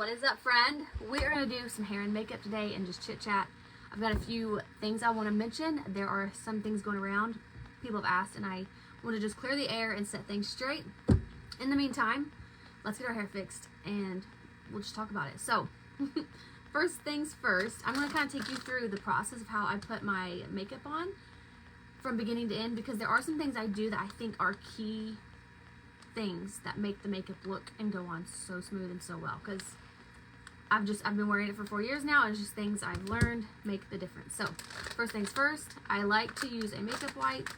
What is up, friend? We're gonna do some hair and makeup today and just chit chat. I've got a few things I want to mention. There are some things going around. People have asked, and I want to just clear the air and set things straight. In the meantime, let's get our hair fixed and we'll just talk about it. So, first things first, I'm going to kind of take you through the process of how I put my makeup on from beginning to end, because there are some things I do that I think are key things that make the makeup look and go on so smooth and so well, because I've been wearing it for 4 years now, and it's just things I've learned make the difference. So first things first, I like to use a makeup wipe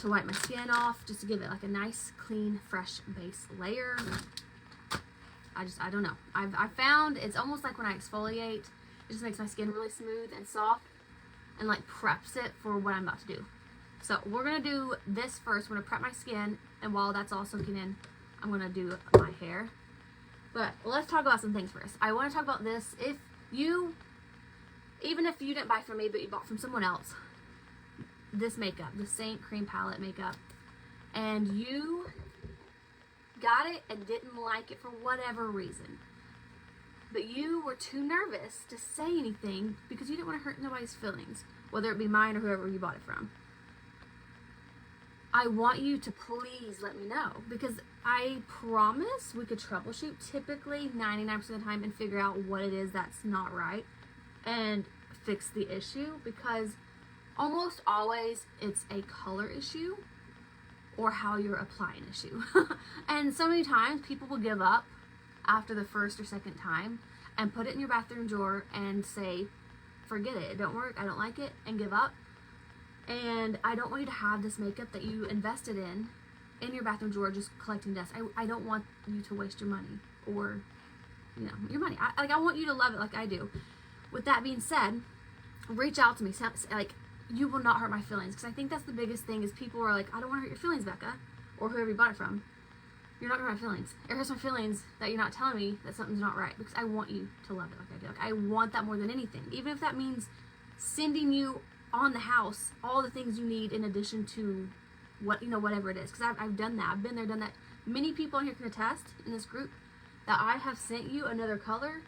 to wipe my skin off, just to give it like a nice, clean, fresh base layer. I don't know. I've found it's almost like when I exfoliate, it just makes my skin really smooth and soft and like preps it for what I'm about to do. So we're going to do this first. We're going to prep my skin, and while that's all soaking in, I'm going to do my hair. But let's talk about some things first. I want to talk about this. Even if you didn't buy from me, but you bought from someone else, this makeup, the Seint Cream Palette makeup, and you got it and didn't like it for whatever reason, but you were too nervous to say anything because you didn't want to hurt nobody's feelings, whether it be mine or whoever you bought it from, I want you to please let me know, because I promise we could troubleshoot typically 99% of the time and figure out what it is that's not right and fix the issue, because almost always it's a color issue or how you're applying issue. And so many times people will give up after the first or second time and put it in your bathroom drawer and say, forget it, it don't work, I don't like it, and give up. And I don't want you to have this makeup that you invested in your bathroom drawer just collecting dust. I don't want you to waste your money, or your money. I want you to love it like I do. With that being said, reach out to me. Like, you will not hurt my feelings, because I think that's the biggest thing, is people are like, I don't want to hurt your feelings, Becca, or whoever you bought it from. You're not going to hurt my feelings. It hurts my feelings that you're not telling me that something's not right, because I want you to love it like I do. Like, I want that more than anything, even if that means sending you on the house all the things you need in addition to whatever it is, because I've done that. I've been there, done that. Many people in here can attest in this group that I have sent you another color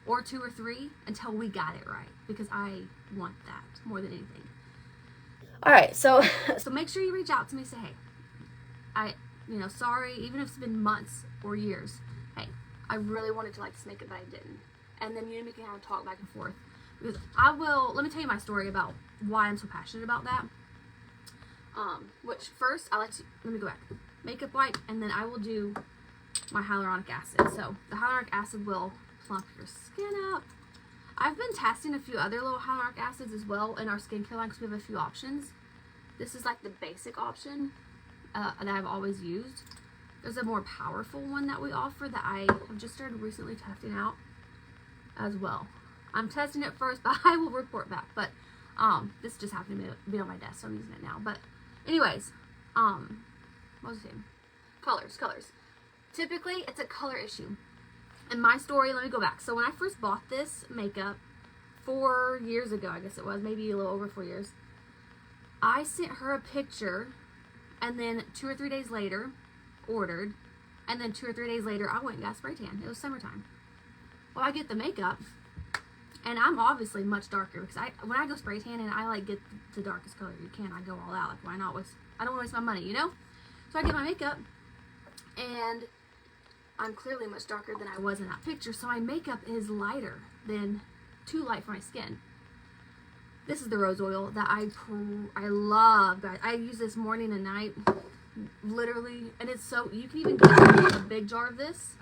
or 2 or 3 until we got it right, because I want that more than anything. All right, so make sure you reach out to me. Say, hey, sorry, even if it's been months or years. Hey, I really wanted to like this makeup, but I didn't. And then you and me can have a talk back and forth. Because let me tell you my story about why I'm so passionate about that. Which first, let me go back. Makeup wipe, and then I will do my hyaluronic acid. So the hyaluronic acid will plump your skin up. I've been testing a few other little hyaluronic acids as well in our skincare line, because we have a few options. This is like the basic option that I've always used. There's a more powerful one that we offer that I have just started recently testing out as well. I'm testing it first, but I will report back. But this just happened to be on my desk, so I'm using it now. But anyways, what was I saying? Colors. Typically, it's a color issue. And my story, let me go back. So when I first bought this makeup 4 years ago, I guess it was, maybe a little over 4 years, I sent her a picture, and then 2 or 3 days later, ordered, and then 2 or 3 days later, I went and got spray tan. It was summertime. Well, I get the makeup, and I'm obviously much darker, because when I go spray tan, and I like get the darkest color you can, I go all out. Like, why not waste? I don't want to waste my money, So I get my makeup, and I'm clearly much darker than I was in that picture, so my makeup is lighter than too light for my skin. This is the rose oil that I love, guys. I use this morning and night, literally, and it's so, you can even get a big jar of this,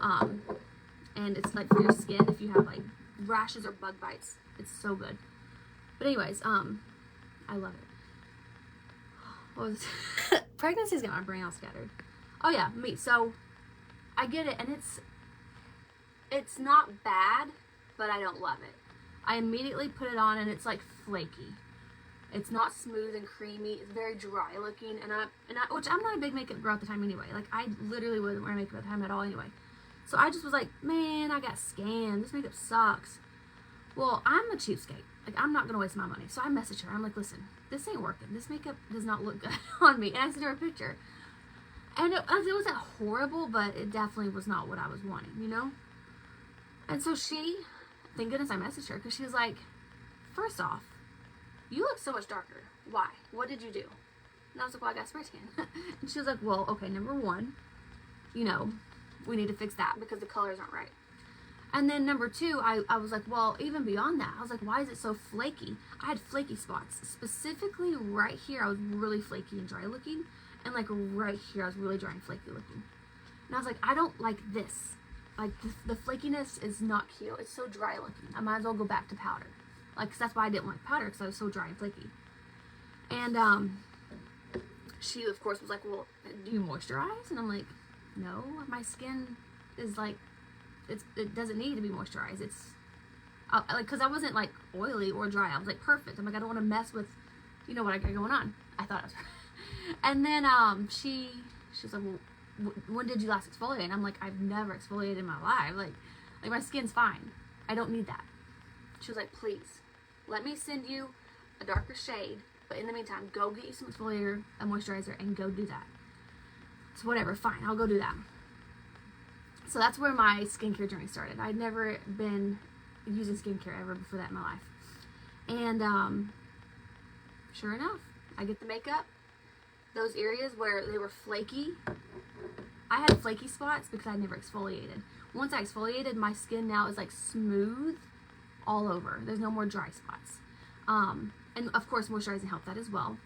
and it's like for your skin if you have like rashes or bug bites. It's so good. But anyways, I love it. What was it? Pregnancy's got my brain all scattered. Oh yeah, me. So I get it, and it's not bad, but I don't love it. I immediately put it on, and it's like flaky. It's not smooth and creamy. It's very dry looking, which I'm not a big makeup girl at the time anyway. Like, I literally wasn't wearing makeup at the time at all anyway. So I just was like, man, I got scammed. This makeup sucks. Well, I'm a cheapskate. Like, I'm not gonna waste my money. So I messaged her. I'm like, listen, this ain't working. This makeup does not look good on me. And I sent her a picture. And it wasn't horrible, but it definitely was not what I was wanting, And so she, thank goodness I messaged her, because she was like, first off, you look so much darker. Why? What did you do? And I was like, well, I got spray tan. And she was like, well, okay, number one, you know, we need to fix that because the colors aren't right. And then number two, I was like, well, even beyond that, I was like, why is it so flaky? I had flaky spots. Specifically right here, I was really flaky and dry looking. And like right here, I was really dry and flaky looking. And I was like, I don't like this. Like the flakiness is not cute. It's so dry looking. I might as well go back to powder. Like, 'cause that's why I didn't like powder, because I was so dry and flaky. And she, of course, was like, well, do you moisturize? And I'm like, no, my skin is like, it doesn't need to be moisturized. It's like, because I wasn't like oily or dry. I was like perfect. I'm like, I don't want to mess with, you know, what I got going on. I thought I was. And then she was like, well, when did you last exfoliate? And I'm like, I've never exfoliated in my life. Like my skin's fine. I don't need that. She was like, please, let me send you a darker shade. But in the meantime, go get you some exfoliator, a moisturizer, and go do that. So whatever, fine, I'll go do that. So that's where my skincare journey started. I'd never been using skincare ever before that in my life. And sure enough, I get the makeup. Those areas where they were flaky, I had flaky spots because I never exfoliated. Once I exfoliated, my skin now is like smooth all over. There's no more dry spots. And of course, moisturizing helped that as well.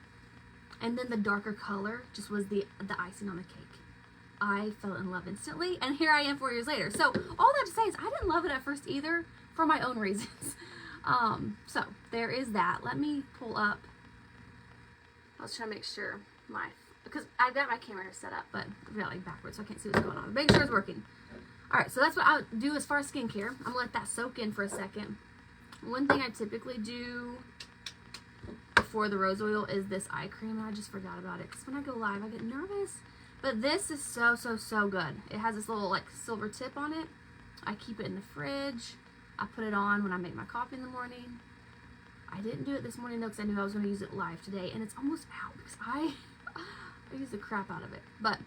And then the darker color just was the icing on the cake. I fell in love instantly, and here I am 4 years later. So all that to say is I didn't love it at first either, for my own reasons. So there is that. Let me pull up. I was trying to make sure because I've got my camera set up, but I've got like backwards, so I can't see what's going on. Make sure it's working. All right, so that's what I would do as far as skincare. I'm gonna let that soak in for a second. One thing I typically do before the rose oil is this eye cream, and I just forgot about it because when I go live I get nervous. But this is so good. It has this little like silver tip on it. I keep it in the fridge. I put it on when I make my coffee in the morning. I didn't do it this morning though because I knew I was going to use it live today, and it's almost out because I use the crap out of it. But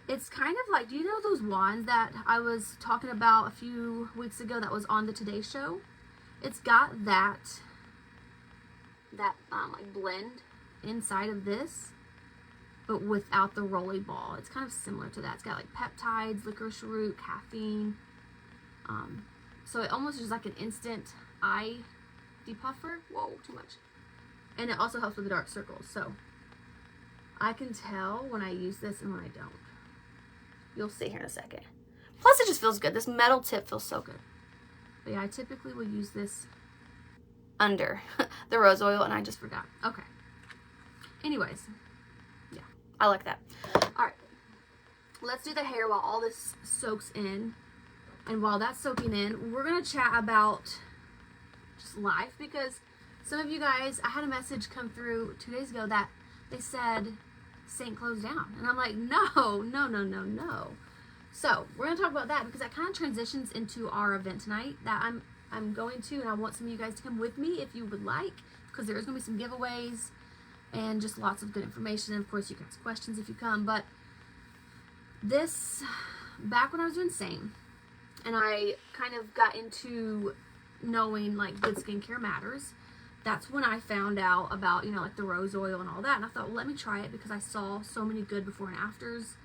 it's kind of like, do you know those wands that I was talking about a few weeks ago that was on the Today Show? It's got that like blend inside of this, but without the rolly ball. It's kind of similar to that. It's got like peptides, licorice root, caffeine. So it almost is like an instant eye depuffer. Whoa, too much. And it also helps with the dark circles. So I can tell when I use this and when I don't. You'll see here in a second. Plus it just feels good. This metal tip feels so good. But yeah, I typically will use this under the rose oil, and I just forgot. Okay. Anyways, yeah, I like that. All right, let's do the hair while all this soaks in. And while that's soaking in, we're going to chat about just life, because some of you guys, I had a message come through 2 days ago that they said Seint closed down. And I'm like, no. So we're going to talk about that because that kind of transitions into our event tonight that I'm going to, and I want some of you guys to come with me if you would like, because there's going to be some giveaways and just lots of good information. And of course, you can ask questions if you come. But this, back when I was doing Seint, and I kind of got into knowing like good skincare matters, that's when I found out about, you know, like the rose oil and all that. And I thought, well, let me try it because I saw so many good before and afters.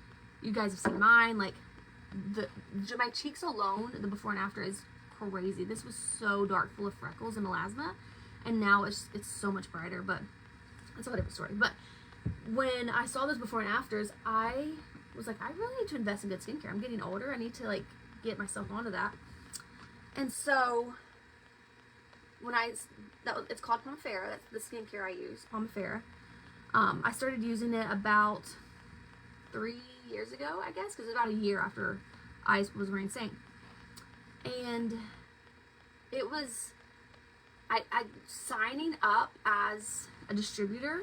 You guys have seen mine. Like my cheeks alone, the before and after is crazy. This was so dark, full of freckles and melasma, and now it's so much brighter. But that's a whole different story. But when I saw those before and afters, I was like, I really need to invest in good skincare. I'm getting older. I need to like get myself onto that. And so when it's called Pomifera. That's the skincare I use, Pomifera. I started using it about 3 years ago, I guess, because it was about a year after I was wearing Seint. And it was, I signing up as a distributor,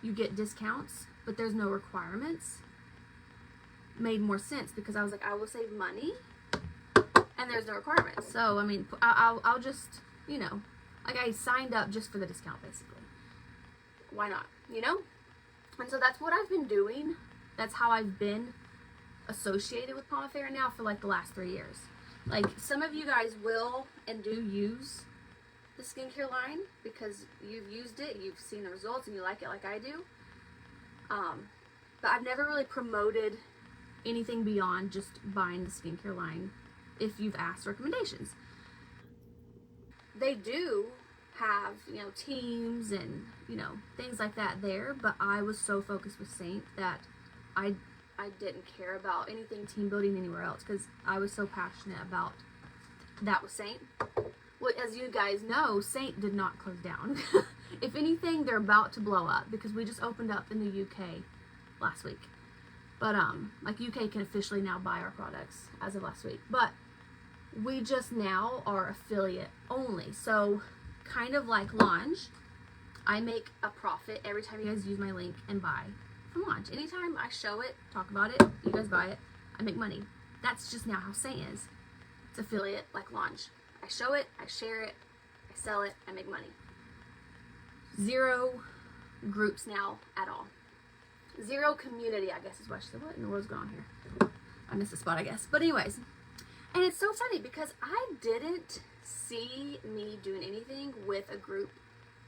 you get discounts, but there's no requirements, made more sense because I was like, I will save money and there's no requirements. So, I mean, I'll just, you know, like I signed up just for the discount basically. Why not, you know? And so that's what I've been doing. That's how I've been associated with Pomifera now for like the last 3 years. Like, some of you guys will and do use the skincare line because you've used it, you've seen the results, and you like it like I do. But I've never really promoted anything beyond just buying the skincare line if you've asked recommendations. They do have, you know, teams and, you know, things like that there, but I was so focused with Seint that I didn't care about anything team building anywhere else because I was so passionate about that with Seint. Well, as you guys know, Seint did not close down. If anything, they're about to blow up because we just opened up in the UK last week. But like, UK can officially now buy our products as of last week. But we just now are affiliate only. So kind of like Launch, I make a profit every time you guys use my link and buy from Launch. Anytime I show it, talk about it, you guys buy it, I make money. That's just now how Seint is. It's affiliate like Launch. I show it, I share it, I sell it, I make money. 0 groups now at all. 0 community, I guess is what I should say. What in the world's going on here? I missed a spot, I guess. But anyways, and it's so funny because I didn't see me doing anything with a group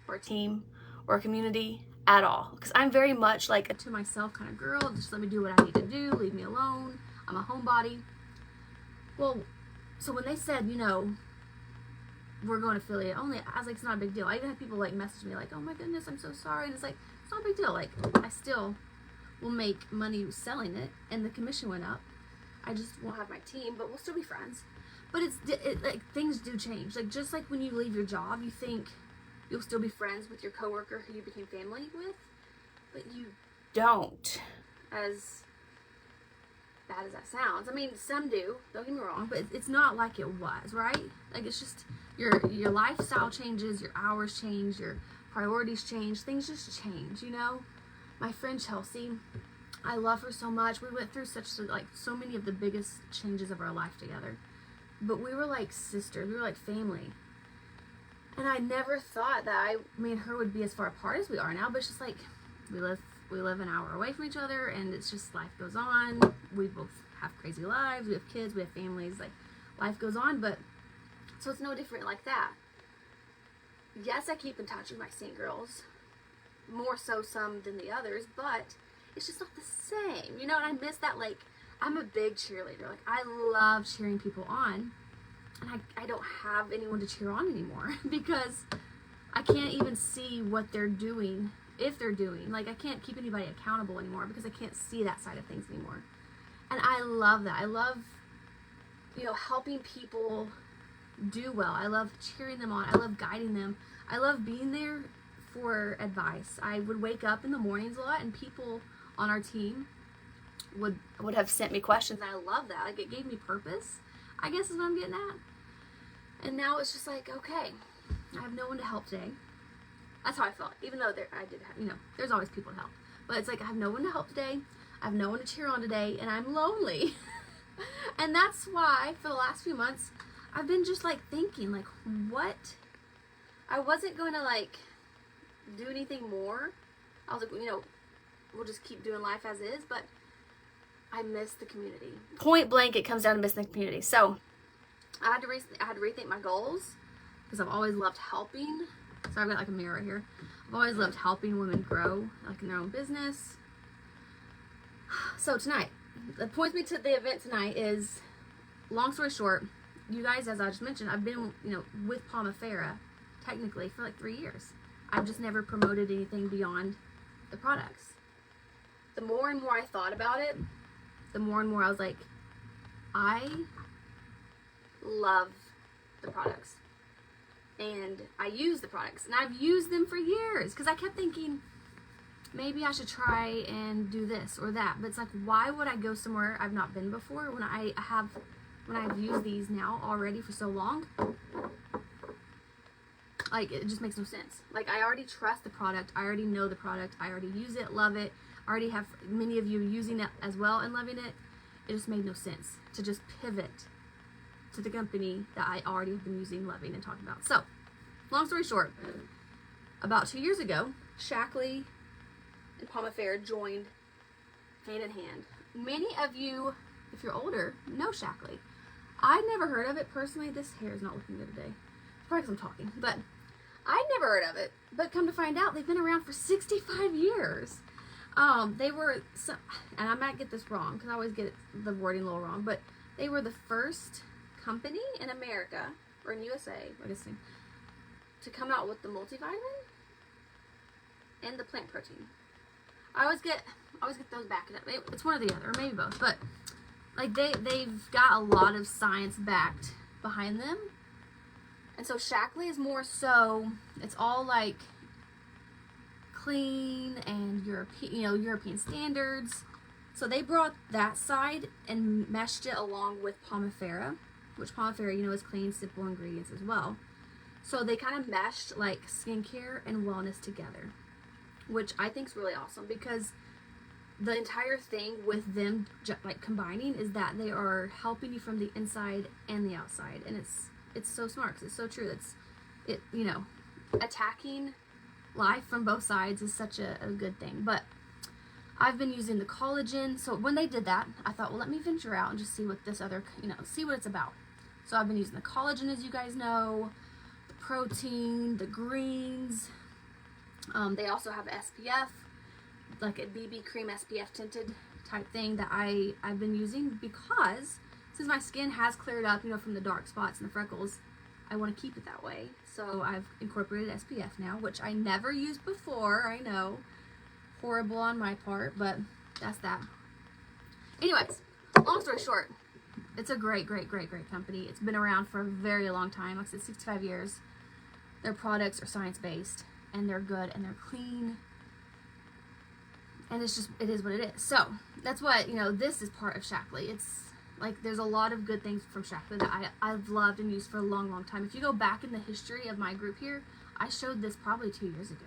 or a team or a community at all. Because I'm very much like a to myself kind of girl. Just let me do what I need to do. Leave me alone. I'm a homebody. Well, so when they said, you know, we're going affiliate only, I was like, it's not a big deal. I even had people like message me like, oh my goodness, I'm so sorry. And it's like, it's not a big deal. Like, I still will make money selling it and the commission went up. I just won't have my team, but we'll still be friends. But like, things do change. Like, just like when you leave your job, you think you'll still be friends with your coworker who you became family with, but you don't. As bad as that sounds. I mean, some do, don't get me wrong, but it's not like it was, right? Like, it's just your lifestyle changes, your hours change, your priorities change, things just change, you know? My friend Chelsea, I love her so much. We went through so many of the biggest changes of our life together. But we were like sisters, we were like family. And I never thought that me and her would be as far apart as we are now, but it's just like we live an hour away from each other, and it's just life goes on. We both have crazy lives, we have kids, we have families, like life goes on, but so it's no different like that. Yes, I keep in touch with my Seint girls, more so some than the others, but it's just not the same, you know. And I miss that. Like, I'm a big cheerleader. Like, I love cheering people on, and I don't have anyone to cheer on anymore because I can't even see what they're doing, if they're doing. Like, I can't keep anybody accountable anymore because I can't see that side of things anymore. And I love that. I love, you know, helping people do well. I love cheering them on. I love guiding them. I love being there for advice. I would wake up in the mornings a lot, and people on our team would have sent me questions, and I love that. Like, it gave me purpose, I guess is what I'm getting at. And now it's just like, okay, I have no one to help today. That's how I felt, even though I did have, you know, there's always people to help. But it's like, I have no one to help today, I have no one to cheer on today, and I'm lonely. And that's why for the last few months I've been just like thinking, like, what? I wasn't going to like do anything more. I was like, you know, we'll just keep doing life as is, but I miss the community. Point blank, it comes down to missing the community. So I had to rethink my goals because I've always loved helping. So I've got like a mirror right here. I've always loved helping women grow, like in their own business. So tonight, that points me to the event tonight is, long story short, you guys, as I just mentioned, I've been, you know, with Primavera technically for like 3 years. I've just never promoted anything beyond the products. The more and more I thought about it, the more and more I was like, I love the products. And I use the products. And I've used them for years. Because I kept thinking, maybe I should try and do this or that. But it's like, why would I go somewhere I've not been before when I've used these now already for so long? Like, it just makes no sense. Like, I already trust the product. I already know the product. I already use it, love it. I already have many of you using it as well and loving it. It just made no sense to just pivot to the company that I already have been using, loving, and talking about. So, long story short, about 2 years ago, Shackley and Primavera joined hand in hand. Many of you, if you're older, know Shackley. I'd never heard of it personally. This hair is not looking good today. Probably because I'm talking, but I'd never heard of it. But come to find out, they've been around for 65 years. They were, and I might get this wrong because I always get the wording a little wrong, but they were the first company in America, or in USA, I guess, to come out with the multivitamin and the plant protein. I always get those back. It's one or the other, or maybe both, but like they've got a lot of science backed behind them. And so Shaklee is more so, it's all like clean and European standards. So they brought that side and meshed it along with Pomifera, which Pomifera, is clean, simple ingredients as well. So they kind of meshed like skincare and wellness together, which I think is really awesome, because the entire thing with them like combining is that they are helping you from the inside and the outside, and it's so smart, 'cause it's so true. Attacking life from both sides is such a good thing. But I've been using the collagen. So when they did that, I thought, well, let me venture out and just see what this other, see what it's about. So I've been using the collagen, as you guys know, the protein, the greens. They also have SPF, like a BB cream SPF tinted type thing that I've been using, because since my skin has cleared up, from the dark spots and the freckles, I want to keep it that way. So I've incorporated SPF now, which I never used before. I know, horrible on my part, but that's that. Anyways, long story short, it's a great company. It's been around for a very long time. Like I said, 65 years. Their products are science-based, and they're good, and they're clean. And it is what it is. So that's what, this is part of Shaklee. It's like, there's a lot of good things from Shaklee that I've loved and used for a long time. If you go back in the history of my group here, I showed this probably 2 years ago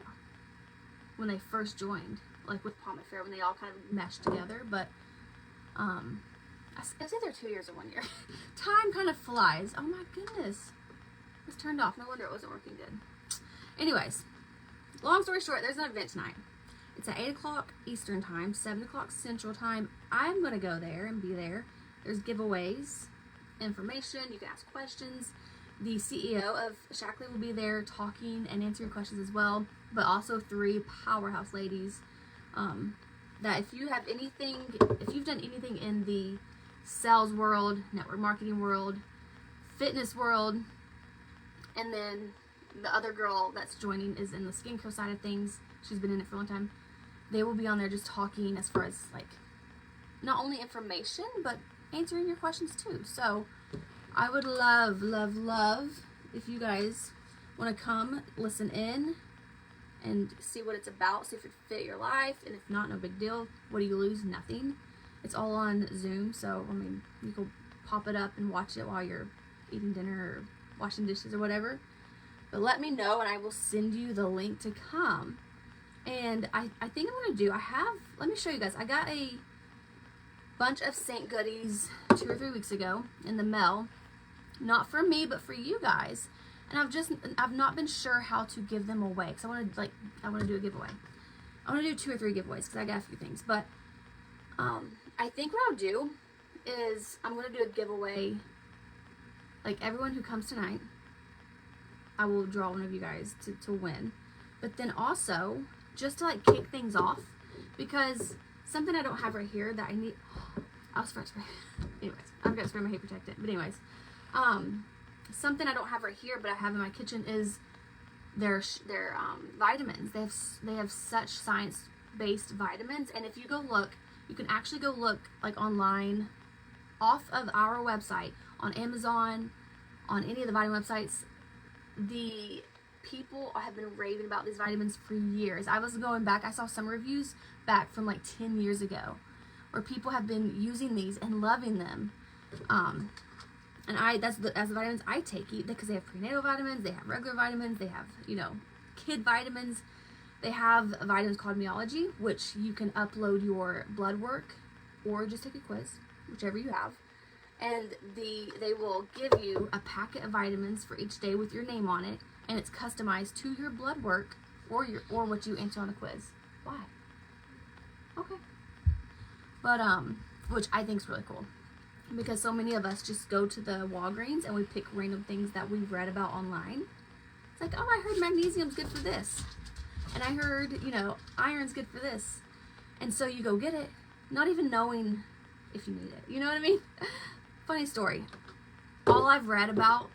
when they first joined, like with Pomifera, when they all kind of meshed together. But I was either 2 years or 1 year. Time kind of flies. Oh my goodness. It's turned off. No wonder it wasn't working good. Anyways, long story short, there's an event tonight. It's at 8 o'clock Eastern time, 7 o'clock Central time. I'm going to go there and be there. There's giveaways, information, you can ask questions. The CEO of Shaklee will be there talking and answering questions as well, but also 3 powerhouse ladies that if you've done anything in the sales world, network marketing world, fitness world, and then the other girl that's joining is in the skincare side of things. She's been in it for a long time. They will be on there just talking as far as like not only information, but answering your questions too. So I would love if you guys want to come listen in and see what it's about, see if it fit your life, and if not, no big deal. What do you lose? Nothing. It's all on Zoom, so you can pop it up and watch it while you're eating dinner or washing dishes or whatever. But let me know and I will send you the link to come. And I think I'm going to let me show you guys. I got a bunch of Seint goodies 2 or 3 weeks ago in the mail. Not for me, but for you guys. And I've not been sure how to give them away, because I want to do a giveaway. I want to do 2 or 3 giveaways, because I got a few things. But I think what I'll do is I'm going to do a giveaway. Like, everyone who comes tonight, I will draw one of you guys to win. But then also, just to like kick things off, because something I don't have right here that I need. I'll spray. Anyways, I've got to spray my hair protectant. But anyways, something I don't have right here, but I have in my kitchen is their vitamins. They have such science-based vitamins, and if you go look, you can actually go look like online, off of our website, on Amazon, on any of the vitamin websites. The people have been raving about these vitamins for years. I was going back, I saw some reviews back from like 10 years ago where people have been using these and loving them. And that's the vitamins I take, because they have prenatal vitamins, they have regular vitamins, they have, kid vitamins. They have vitamins called Meology, which you can upload your blood work or just take a quiz, whichever you have. And they will give you a packet of vitamins for each day with your name on it, and it's customized to your blood work or what you answer on the quiz. Why? Okay. But which I think is really cool. because so many of us just go to the Walgreens and we pick random things that we've read about online. It's like, oh, I heard magnesium's good for this. And I heard, you know, iron's good for this. And so you go get it, not even knowing if you need it. You know what I mean? Funny story. All I've read about,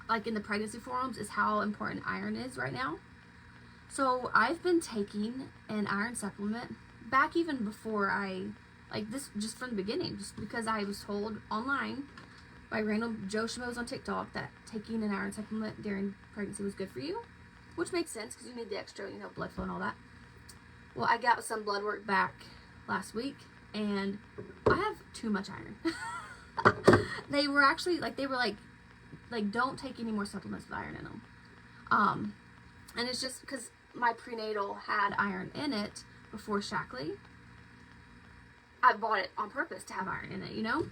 like in the pregnancy forums, is how important iron is right now. So I've been taking an iron supplement back even before like this, just from the beginning, just because I was told online by random Joe Schmoes on TikTok that taking an iron supplement during pregnancy was good for you, which makes sense because you need the extra, you know, blood flow and all that. Well, I got some blood work back last week, and I have too much iron. They were actually like, don't take any more supplements with iron in them. And it's just because my prenatal had iron in it before Shackley. I bought it on purpose to have iron in it, you know?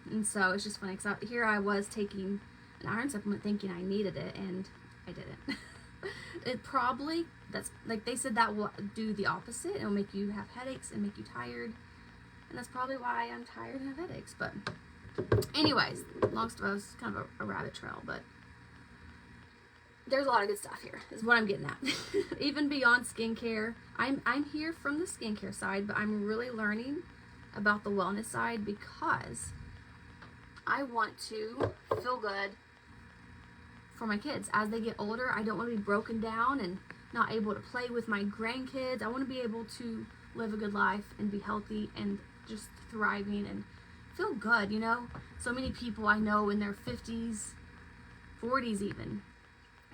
And so it's just funny because here I was taking an iron supplement thinking I needed it, and I didn't. It probably, that's like they said, that will do the opposite. It'll make you have headaches and make you tired. And that's probably why I'm tired and have headaches. But anyways, long story, it's kind of a rabbit trail, but there's a lot of good stuff here, is what I'm getting at. Even beyond skincare, I'm here from the skincare side, but I'm really learning about the wellness side because I want to feel good for my kids as they get older. I don't want to be broken down and not able to play with my grandkids. I want to be able to live a good life and be healthy and just thriving and feel good, you know? So many people I know in their 50s, 40s even,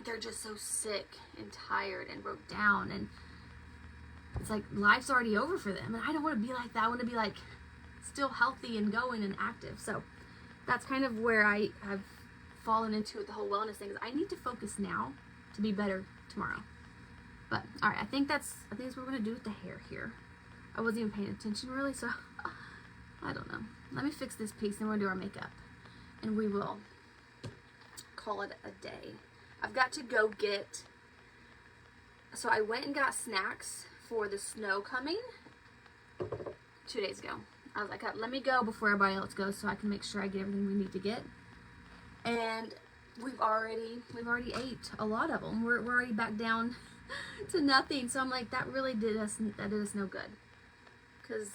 they're just so sick and tired and broke down, and it's like life's already over for them. And I don't want to be like that. I want to be like still healthy and going and active. So that's kind of where I have fallen into the whole wellness thing, is I need to focus now to be better tomorrow. But all right, I think that's what we're gonna do with the hair here. I wasn't even paying attention really, so I don't know. Let me fix this piece, then we're gonna do our makeup, and we will call it a day. I've got to go get, so I went and got snacks for the snow coming 2 days ago. I was like, let me go before everybody else goes so I can make sure I get everything we need to get. And we've already ate a lot of them. We're already back down to nothing. So I'm like, that did us no good. Because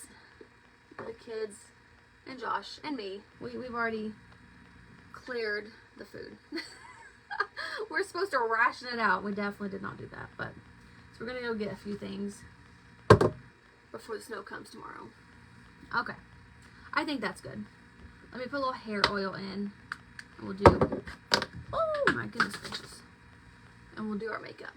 the kids and Josh and me, we've already cleared the food. We're supposed to ration it out. We definitely did not do that. But so we're gonna go get a few things before the snow comes tomorrow. Okay, I think that's good. Let me put a little hair oil in, and we'll do, oh my goodness gracious, and we'll do our makeup.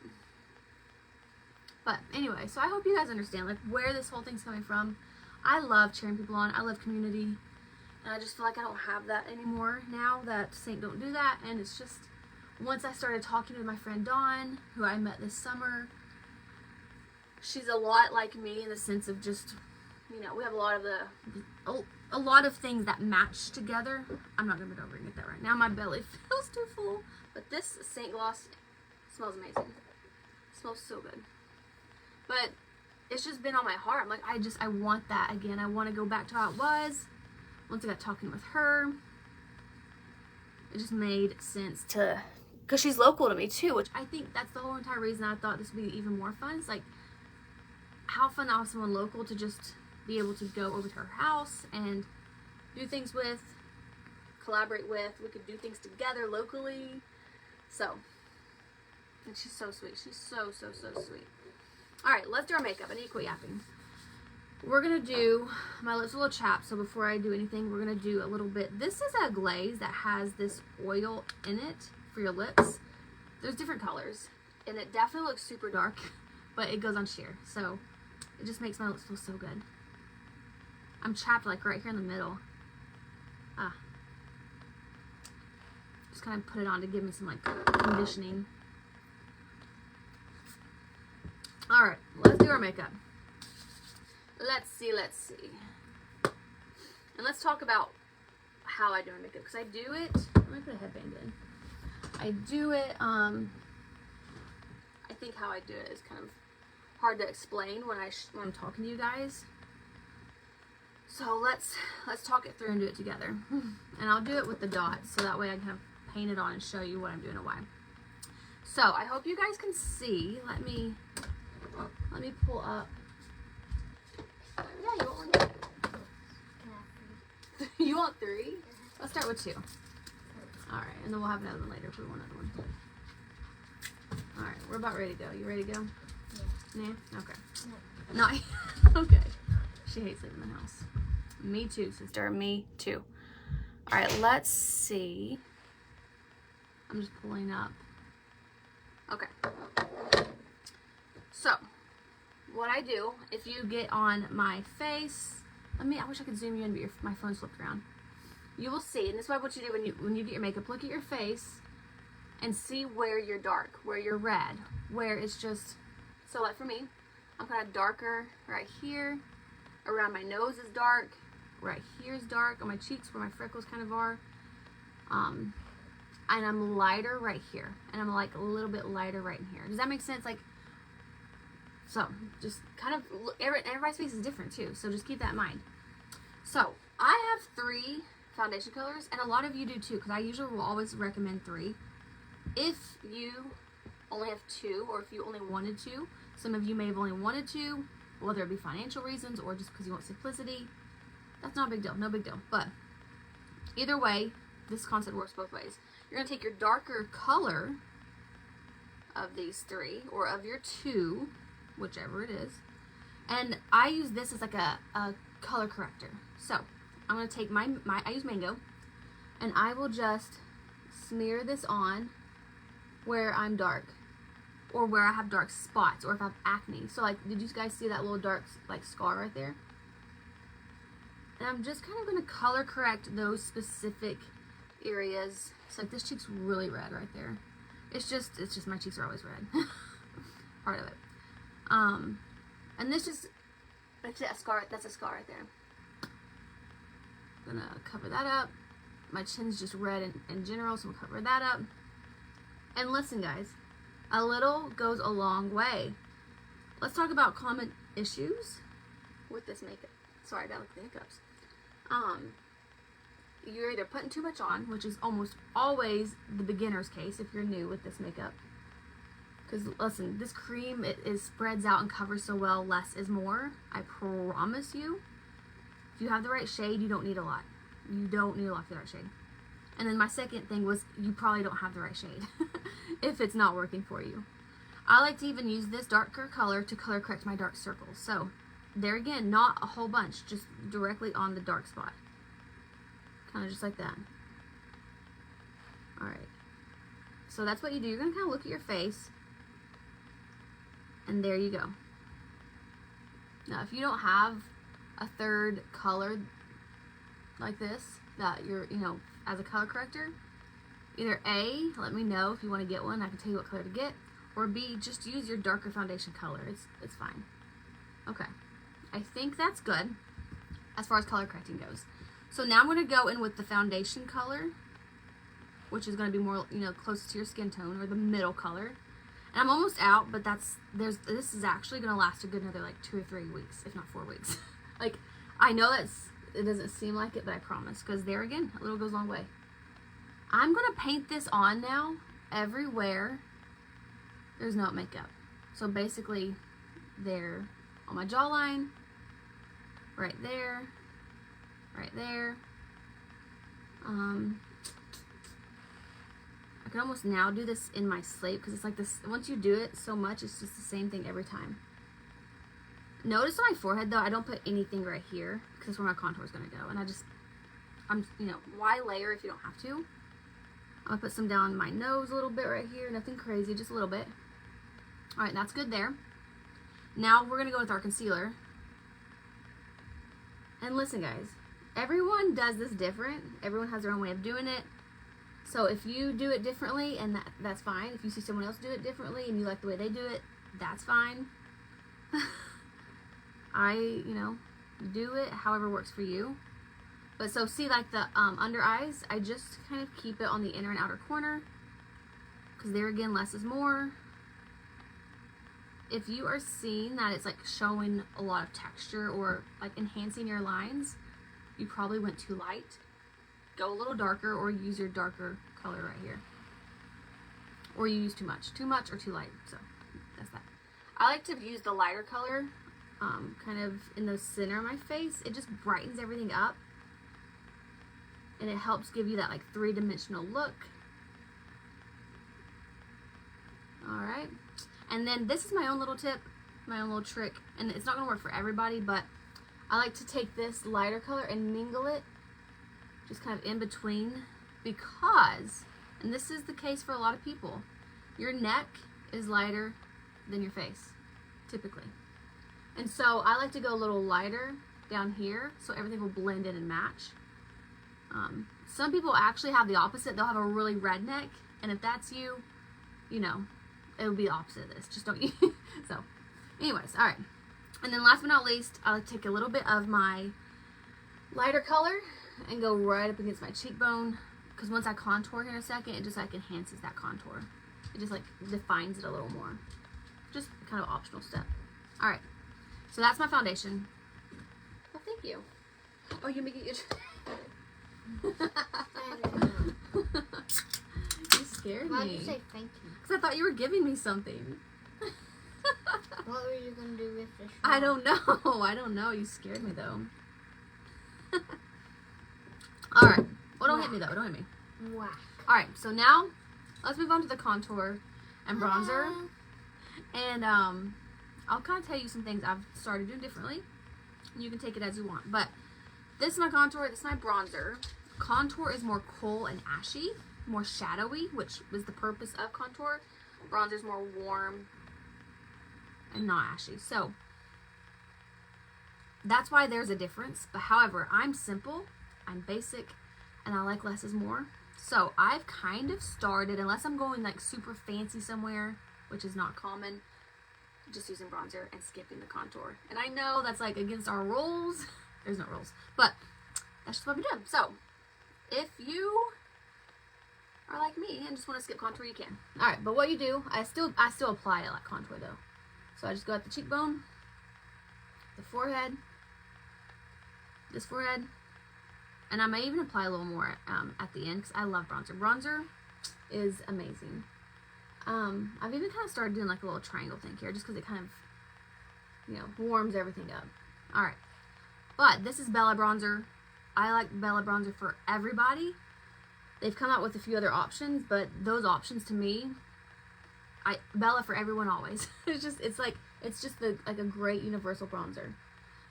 But anyway, so I hope you guys understand like where this whole thing's coming from. I love cheering people on. I love community, and I just feel like I don't have that anymore now that Seint don't do that. And it's just, once I started talking to my friend Dawn, who I met this summer, she's a lot like me in the sense of just, you know, we have a lot of things that match together. I'm not gonna go over and get that right now. My belly feels too full. But this Seint gloss smells amazing. It smells so good. But it's just been on my heart. I'm like, I want that again. I want to go back to how it was. Once I got talking with her, it just made sense to, because she's local to me too, which I think that's the whole entire reason I thought this would be even more fun. It's like, how fun to have someone local to just be able to go over to her house and do things with, collaborate with. We could do things together locally. So, and she's so sweet. She's so sweet. All right, let's do our makeup. I need to quit yapping. We're gonna do, my lips are a little chapped, so before I do anything, we're gonna do a little bit. This is a glaze that has this oil in it for your lips. There's different colors, and it definitely looks super dark, but it goes on sheer, so it just makes my lips feel so good. I'm chapped like right here in the middle. Just kind of put it on to give me some like conditioning. All right, let's do our makeup. Let's see. And let's talk about how I do my makeup, because I do it, let me put a headband in. I do it, I think how I do it is kind of hard to explain when I'm talking to you guys. So let's talk it through and do it together. And I'll do it with the dots, so that way I can have paint it on and show you what I'm doing and why. So I hope you guys can see. Let me pull up. Yeah, you want one? Can I have 3? You want 3? Let's start with 2. All right, and then we'll have another one later if we want another one. All right, we're about ready to go. You ready to go? Yeah. Nah? Okay. No. No. Okay. She hates leaving the house. Me too, sister. Me too. All right, let's see. I'm just pulling up. Okay. So, what I do, if you get on my face, I wish I could zoom you in, but my phone's flipped around. You will see, and this is what you do when you get your makeup. Look at your face and see where you're dark, where you're red, where it's just, so like for me, I'm kind of darker right here. Around my nose is dark. Right here is dark. On my cheeks where my freckles kind of are. And I'm lighter right here. And I'm like a little bit lighter right in here. Does that make sense? Like, so just kind of, everybody's face is different too. So just keep that in mind. So I have 3 foundation colors, and a lot of you do too, because I usually will always recommend 3. If you only have 2, or if you only wanted 2, some of you may have only wanted 2, whether it be financial reasons or just because you want simplicity. That's not a big deal, no big deal. But either way, this concept works both ways. You're going to take your darker color of these 3, or of your 2, whichever it is, and I use this as like a color corrector. So I'm going to take I use Mango, and I will just smear this on where I'm dark, or where I have dark spots, or if I have acne. So like, did you guys see that little dark like scar right there? And I'm just kind of going to color correct those specific areas. So like this cheek's really red right there. It's just my cheeks are always red. Part of it. And this just, that's a scar right there. Gonna cover that up. My chin's just red in general, so we'll cover that up. And listen guys, a little goes a long way. Let's talk about common issues with this makeup. Sorry, I got like the hiccups. You're either putting too much on, which is almost always the beginner's case if you're new with this makeup. Because listen, this cream, it spreads out and covers so well, less is more. I promise you. If you have the right shade, you don't need a lot. You don't need a lot for the right shade. And then my second thing was, you probably don't have the right shade if it's not working for you. I like to even use this darker color to color correct my dark circles. So there again, not a whole bunch, just directly on the dark spot. Kind of just like that. Alright. So that's what you do. You're going to kind of look at your face. And there you go. Now if you don't have a third color like this that you're, as a color corrector, either A, let me know if you want to get one, I can tell you what color to get, or B, just use your darker foundation color. It's fine. Okay, I think that's good as far as color correcting goes. So now I'm going to go in with the foundation color, which is going to be more, close to your skin tone, or the middle color. And I'm almost out, but this is actually going to last a good another like 2 or 3 weeks, if not 4 weeks. Like, I know it doesn't seem like it, but I promise, because there again, a little goes a long way. I'm going to paint this on now everywhere there's no makeup. So basically, there on my jawline, right there, right there. I can almost now do this in my slate, because it's like this, once you do it so much, it's just the same thing every time. Notice on my forehead though, I don't put anything right here, because that's where my contour is going to go. And why layer if you don't have to? I'm going to put some down my nose a little bit right here, nothing crazy, just a little bit. Alright, that's good there. Now we're going to go with our concealer. And listen guys, everyone does this different. Everyone has their own way of doing it. So if you do it differently, and that's fine. If you see someone else do it differently and you like the way they do it, that's fine. Do it however works for you. But so see, like the under eyes, I just kind of keep it on the inner and outer corner, because there again, less is more. If you are seeing that it's like showing a lot of texture or like enhancing your lines, you probably went too light. Go a little darker, or use your darker color right here. Or you use too much or too light. So that's that. I like to use the lighter color kind of in the center of my face. It just brightens everything up. And it helps give you that like three-dimensional look. Alright. And then this is my own little tip, my own little trick. And it's not going to work for everybody, but I like to take this lighter color and mingle it just kind of in between, because, and this is the case for a lot of people, your neck is lighter than your face, typically. And so I like to go a little lighter down here so everything will blend in and match. Some people actually have the opposite. They'll have a really red neck, and if that's you, you know, it would be the opposite of this. Just don't you? So, anyways, all right. And then last but not least, I like to take a little bit of my lighter color and go right up against my cheekbone, because once I contour here in a second, it just like enhances that contour. It just like defines it a little more. Just kind of optional step. All right. So that's my foundation. Oh, thank you. Oh, you make it. You scared me. Why did you say thank you? Because I thought you were giving me something. What were you going to do with this? I don't know. I don't know. You scared me though. Alright. Well, don't hit me though. Don't hit me. Whack. Alright. So now, let's move on to the contour and bronzer. And I'll kind of tell you some things I've started doing differently. You can take it as you want. But this is my contour. This is my bronzer. Contour is more cool and ashy, more shadowy, which was the purpose of contour. Bronzer is more warm and not ashy. So that's why there's a difference. But however, I'm simple, I'm basic, and I like less is more. So I've kind of started, unless I'm going like super fancy somewhere, which is not common, just using bronzer and skipping the contour. And I know that's like against our rules. There's no rules, but that's just what we do. So if you are like me and just want to skip contour, you can. All right, but what you do, I still apply it like contour though. So I just go at the cheekbone, the forehead, this forehead, and I may even apply a little more at the end because I love bronzer. Bronzer is amazing. I've even kind of started doing like a little triangle thing here just because it kind of, you know, warms everything up. All right, but this is Bella bronzer. I like Bella bronzer for everybody. They've come out with a few other options, but those options to me, Bella for everyone always. it's just like a great universal bronzer.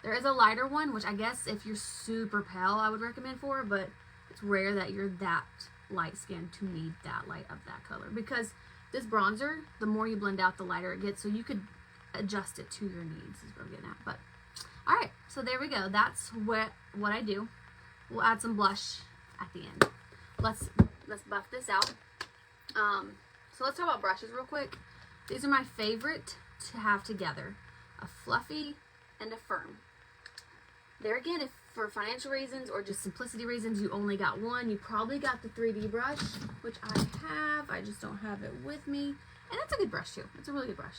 There is a lighter one, which I guess if you're super pale, I would recommend for, but it's rare that you're that light skinned to need that light of that color, because this bronzer, the more you blend out, the lighter it gets, so you could adjust it to your needs is what I'm getting at. But all right, so there we go. That's what I do. We'll add some blush at the end. Let's buff this out. So let's talk about brushes real quick. These are my favorite to have together: a fluffy and a firm. There again, if for financial reasons or just simplicity reasons you only got one, you probably got the 3D brush, which I have. I just don't have it with me. And that's a good brush too. It's a really good brush.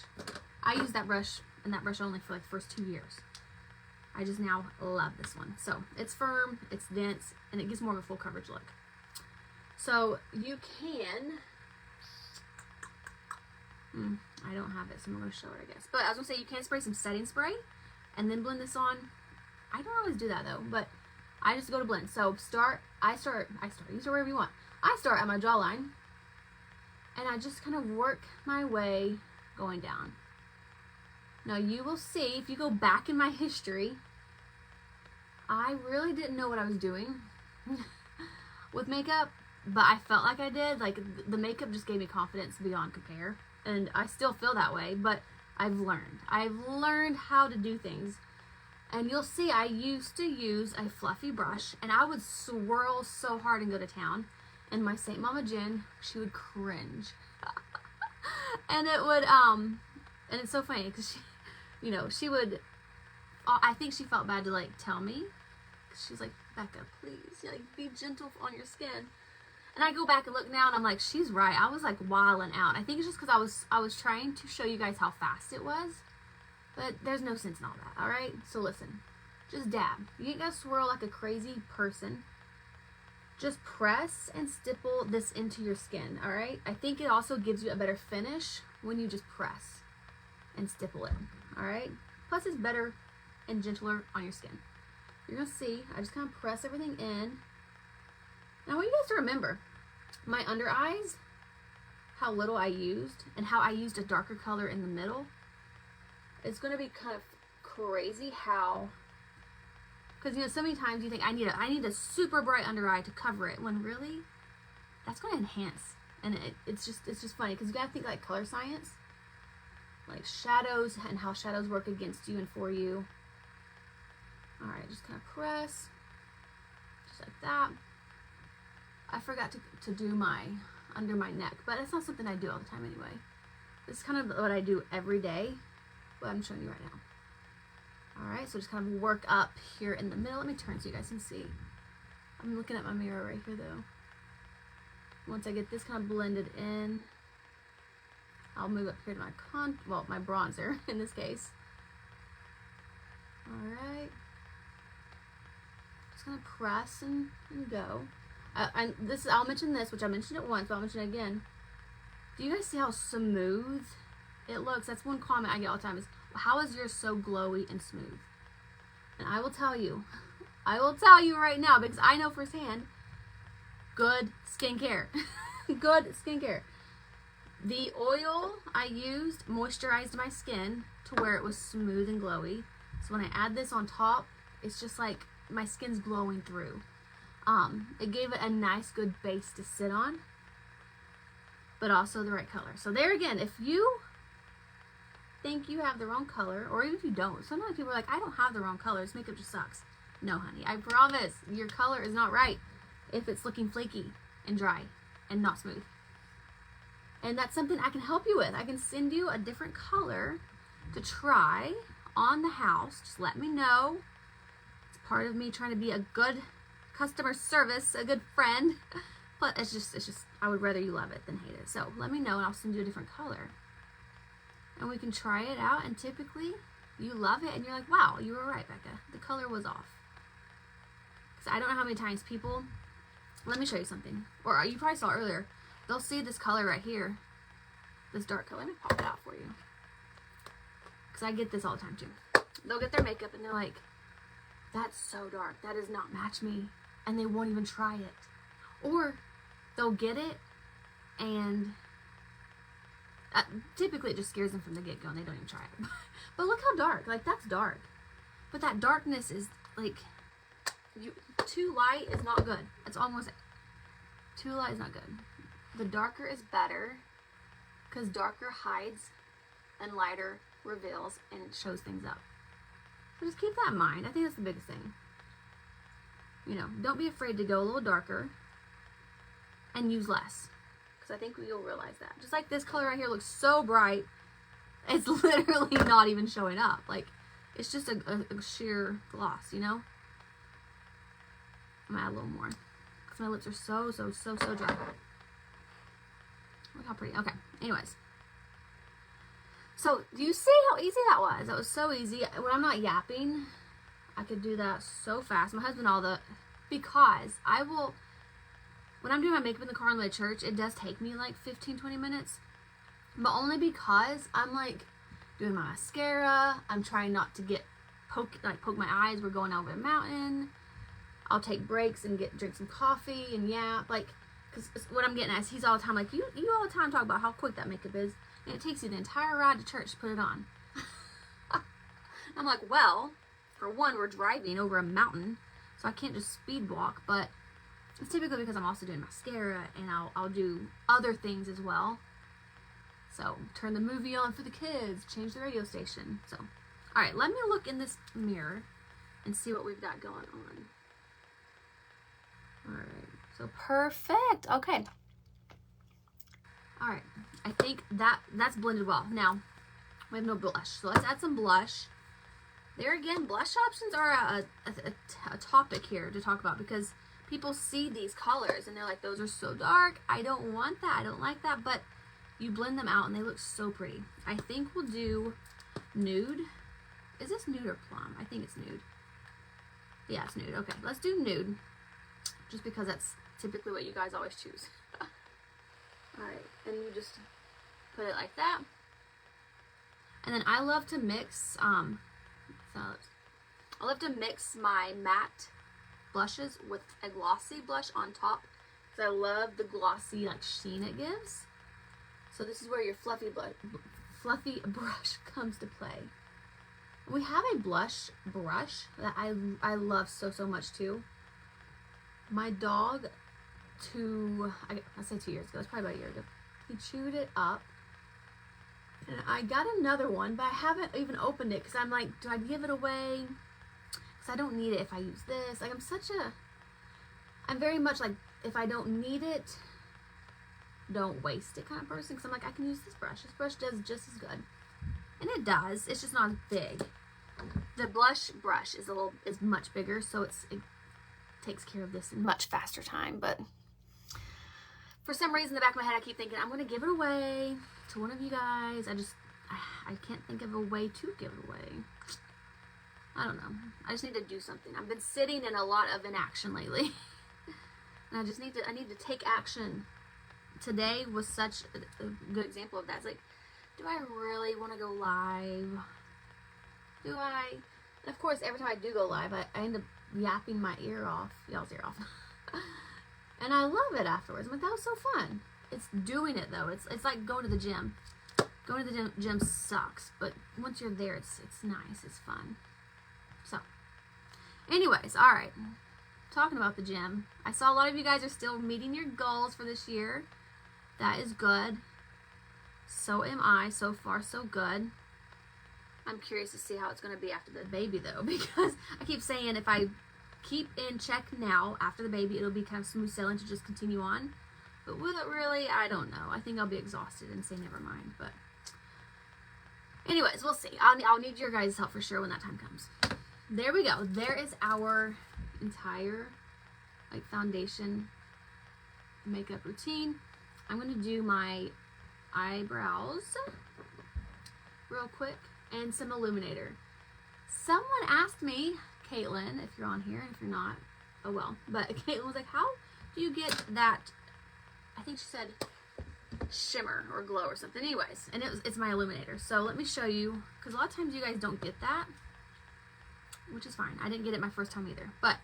I use that brush and that brush only for like the first 2 years. I just now love this one. So it's firm, it's dense, and it gives more of a full coverage look. So you can, I don't have it, so I'm going to show it, I guess. But I was going to say, you can spray some setting spray and then blend this on. I don't always do that though, but I just go to blend. So I start, you start wherever you want. I start at my jawline, and I just kind of work my way going down. Now you will see, if you go back in my history, I really didn't know what I was doing with makeup, but I felt like I did. Like, the makeup just gave me confidence beyond compare, and I still feel that way, but I've learned how to do things. And you'll see, I used to use a fluffy brush, and I would swirl so hard and go to town, and my Saint Mama Jen, she would cringe. And it would, and it's so funny, because she, you know, she would, I think she felt bad to, like, tell me. She's like, Becca, please, like, be gentle on your skin. And I go back and look now, and I'm like, she's right. I was, like, wilding out. I think it's just because I was trying to show you guys how fast it was. But there's no sense in all that, all right? So listen, Just dab. You ain't gotta swirl like a crazy person. Just press and stipple this into your skin, all right? I think it also gives you a better finish when you just press and stipple it, all right? Plus it's better and gentler on your skin. You're gonna see, I just kind of press everything in. Now I want you guys to remember, my under eyes, how little I used and how I used a darker color in the middle. It's gonna be kind of crazy how, because you know, so many times you think I need a super bright under eye to cover it, when really that's going to enhance. And it's just funny because you got to think like color science, like shadows and how shadows work against you and for you. All right, just kind of press just like that. I forgot to do my under my neck, but it's not something I do all the time anyway. This is kind of what I do every day, what I'm showing you right now. Alright, so just kind of work up here in the middle. Let me turn so you guys can see. I'm looking at my mirror right here though. Once I get this kind of blended in, I'll move up here to my bronzer in this case. Alright. Just gonna press and go. I'll mention this, which I mentioned it once, but I'll mention it again. Do you guys see how smooth it looks? That's one comment I get all the time is, how is yours so glowy and smooth? And I will tell you right now, because I know firsthand, good skincare. Good skincare. The oil I used moisturized my skin to where it was smooth and glowy. So when I add this on top, it's just like my skin's glowing through. It gave it a nice good base to sit on, but also the right color. So there again, if you think you have the wrong color, or even if you don't, sometimes people are like, I don't have the wrong color, this makeup just sucks. No honey, I promise your color is not right if it's looking flaky and dry and not smooth. And that's something I can help you with. I can send you a different color to try on the house. Just let me know. It's part of me trying to be a good customer service, a good friend. But it's just I would rather you love it than hate it. So let me know and I'll send you a different color. And we can try it out, and typically you love it and you're like, wow, you were right, Becca. The color was off. Because I don't know how many times people, let me show you something. Or you probably saw earlier, they'll see this color right here, this dark color. Let me pop it out for you. Because I get this all the time too. They'll get their makeup and they're like, that's so dark. That does not match me. And they won't even try it. Or they'll get it and typically it just scares them from the get-go and they don't even try it. But look how dark. Like, that's dark. But that darkness is like, too light is not good. It's almost, too light is not good. The darker is better because darker hides and lighter reveals and it shows things up. So just keep that in mind. I think that's the biggest thing. You know, don't be afraid to go a little darker and use less. Because I think you'll realize that. Just like this color right here looks so bright, it's literally not even showing up. Like, it's just a sheer gloss, you know? I'm gonna add a little more. Because my lips are so dry. Look how pretty. Okay, anyways. So, do you see how easy that was? That was so easy. When I'm not yapping, I could do that so fast. My husband, because I will, when I'm doing my makeup in the car on the way to church, it does take me like 15-20 minutes. But only because I'm like doing my mascara. I'm trying not to get poke my eyes. We're going over a mountain. I'll take breaks and drink some coffee and yap. Like, because what I'm getting at is he's all the time like, you all the time talk about how quick that makeup is. And it takes you the entire ride to church to put it on. I'm like, well, for one, we're driving over a mountain, so I can't just speed walk, but it's typically because I'm also doing mascara, and I'll do other things as well. So, turn the movie on for the kids, change the radio station. So, alright, let me look in this mirror and see what we've got going on. Alright, so perfect. Okay. Alright, I think that's blended well. Now, we have no blush, so let's add some blush. There again, blush options are a topic here to talk about because people see these colors and they're like, those are so dark. I don't want that. I don't like that. But you blend them out and they look so pretty. I think we'll do nude. Is this nude or plum? I think it's nude. Yeah, it's nude. Okay, let's do nude. Just because that's typically what you guys always choose. Alright, and you just put it like that. And then I love to mix, I love to mix my matte blushes with a glossy blush on top. Because I love the glossy like sheen it gives. So this is where your fluffy brush comes to play. We have a blush brush that I love so much too. My dog, I say 2 years ago, it's probably about a year ago, he chewed it up. And I got another one, but I haven't even opened it because I'm like, do I give it away? Because I don't need it if I use this. Like, I'm very much like, if I don't need it, don't waste it kind of person. Because I'm like, I can use this brush. This brush does just as good. And it does. It's just not as big. The blush brush is much bigger, so it takes care of this in much faster time. But for some reason in the back of my head I keep thinking I'm going to give it away to one of you guys. I can't think of a way to give it away. I don't know. I just need to do something. I've been sitting in a lot of inaction lately. And I need to take action. Today was such a good example of that. It's like, do I really want to go live? Do I? And of course, every time I do go live, I end up yapping my ear off, y'all's ear off. And I love it afterwards. I'm like, that was so fun. It's doing it though. It's like going to the gym. Going to the gym sucks, but once you're there, it's nice. It's fun. So, anyways, all right. Talking about the gym, I saw a lot of you guys are still meeting your goals for this year. That is good. So am I. So far, so good. I'm curious to see how it's going to be after the baby, though, because I keep saying if I keep in check now after the baby, it'll be kind of smooth sailing to just continue on. But will it really? I don't know. I think I'll be exhausted and say never mind. But anyways, we'll see. I'll need your guys' help for sure when that time comes. There we go. There is our entire like foundation makeup routine. I'm going to do my eyebrows real quick and some illuminator. Someone asked me, Caitlin, if you're on here, and if you're not, oh well, but Caitlin was like, how do you get that, I think she said shimmer or glow or something. Anyways, and it's my illuminator. So let me show you, because a lot of times you guys don't get that, which is fine. I didn't get it my first time either. But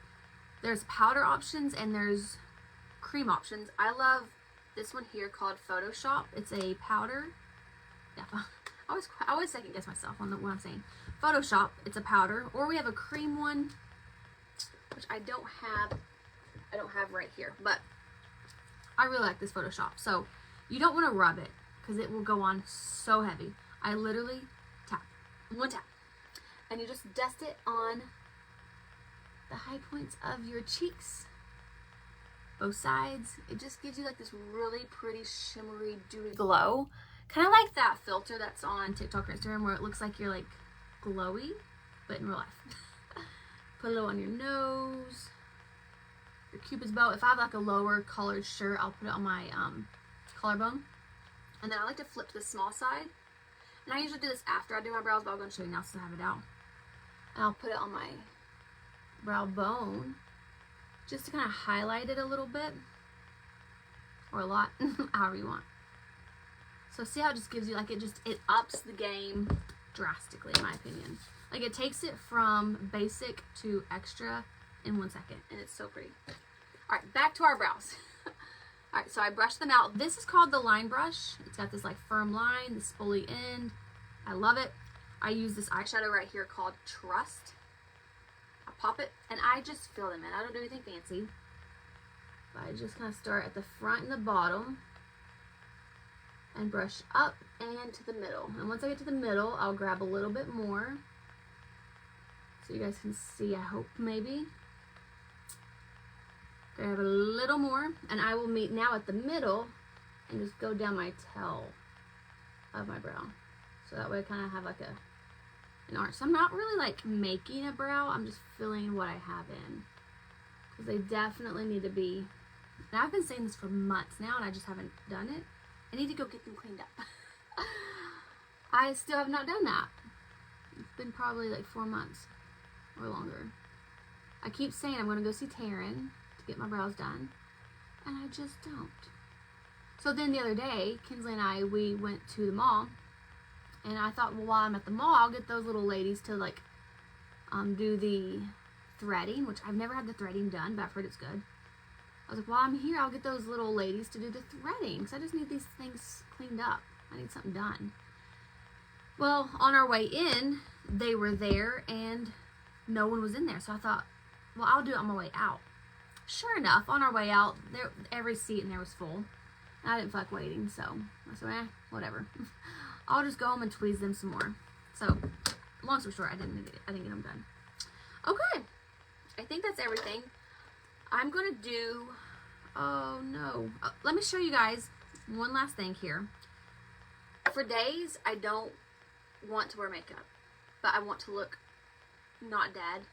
there's powder options and there's cream options. I love this one here called Photoshop. It's a powder. Yeah, I always second guess myself on what I'm saying. Photoshop, it's a powder. Or we have a cream one, which I don't have right here. But I really like this Photoshop. So you don't want to rub it because it will go on so heavy. I literally tap. One tap. And you just dust it on the high points of your cheeks. Both sides. It just gives you like this really pretty shimmery dewy glow. Kind of like that filter that's on TikTok or Instagram where it looks like you're like glowy, but in real life. Put a little on your nose, your cupid's bow. If I have like a lower colored shirt, I'll put it on my collarbone. And then I like to flip to the small side. And I usually do this after I do my brows, but I'm going to show you now since I have it out. And I'll put it on my brow bone just to kind of highlight it a little bit. Or a lot, however you want. So see how it just gives you, like it ups the game drastically in my opinion. Like it takes it from basic to extra in 1 second. And it's so pretty. Alright, back to our brows. Alright, so I brushed them out. This is called the line brush. It's got this like firm line, the spoolie end. I love it. I use this eyeshadow right here called Trust. I pop it and I just fill them in. I don't do anything fancy. But I just kind of start at the front and the bottom and brush up and to the middle. And once I get to the middle, I'll grab a little bit more so you guys can see, I hope maybe. Grab a little more and I will meet now at the middle and just go down my tail of my brow. So that way I kind of have like an arch. So I'm not really like making a brow, I'm just filling what I have in. Because they definitely need to be, and I've been saying this for months now and I just haven't done it. I need to go get them cleaned up. I still have not done that. It's been probably like 4 months or longer. I keep saying I'm going to go see Taryn to get my brows done, and I just don't. So then the other day, Kinsley and I, we went to the mall, and I thought, well, while I'm at the mall, I'll get those little ladies to, like, do the threading, which I've never had the threading done, but I've heard it's good. I was like, while I'm here, I'll get those little ladies to do the threading, because I just need these things cleaned up. I need something done. Well, on our way in, they were there, and no one was in there. So I thought, well, I'll do it on my way out. Sure enough, on our way out, every seat in there was full. And I didn't feel like waiting, so I said, whatever. I'll just go home and tweeze them some more. So, long story short, I didn't get them done. Okay, I think that's everything. I'm gonna do, oh no, let me show you guys one last thing here. For days, I don't want to wear makeup, but I want to look not dead.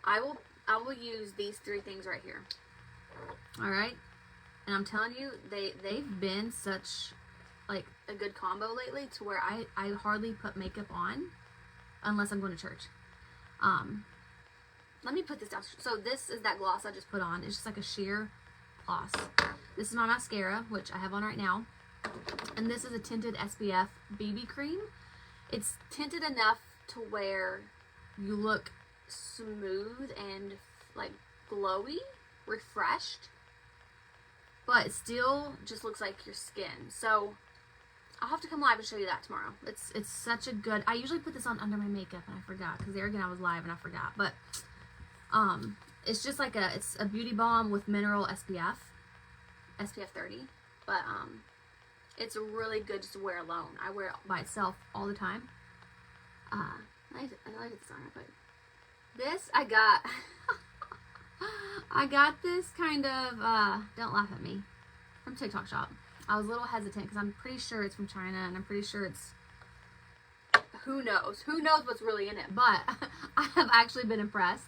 I will use these 3 things right here. All right, and I'm telling you, they've been such like a good combo lately to where I hardly put makeup on unless I'm going to church. Let me put this down. So this is that gloss I just put on. It's just like a sheer gloss. This is my mascara, which I have on right now. And this is a tinted SPF BB cream. It's tinted enough to where you look smooth and like glowy, refreshed, but it still just looks like your skin. So I'll have to come live and show you that tomorrow. It's such a good, I usually put this on under my makeup and I forgot, because there again I was live and I forgot, but it's just like it's a beauty balm with mineral SPF 30, but it's really good just to wear alone. I wear it by itself all the time. I like this on, but this I got I got this kind of don't laugh at me, from TikTok shop. I was a little hesitant because I'm pretty sure it's from China, and I'm pretty sure it's, who knows what's really in it, but I have actually been impressed.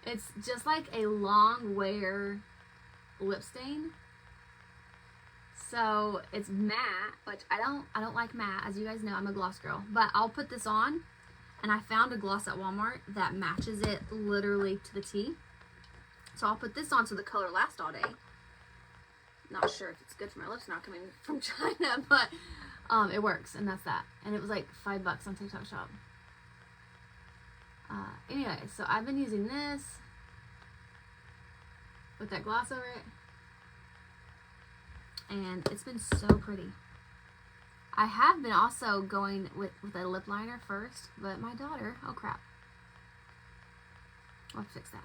It's just like a long wear lip stain. So it's matte, which I don't like matte, as you guys know. I'm a gloss girl, but I'll put this on, and I found a gloss at Walmart that matches it literally to the T. So I'll put this on so the color lasts all day. Not sure if it's good for my lips, not coming from China, but it works, and that's that. And it was like $5 on TikTok shop. Anyway, so I've been using this with that gloss over it, and it's been so pretty. I have been also going with a lip liner first, but my daughter, oh crap, I'll fix that.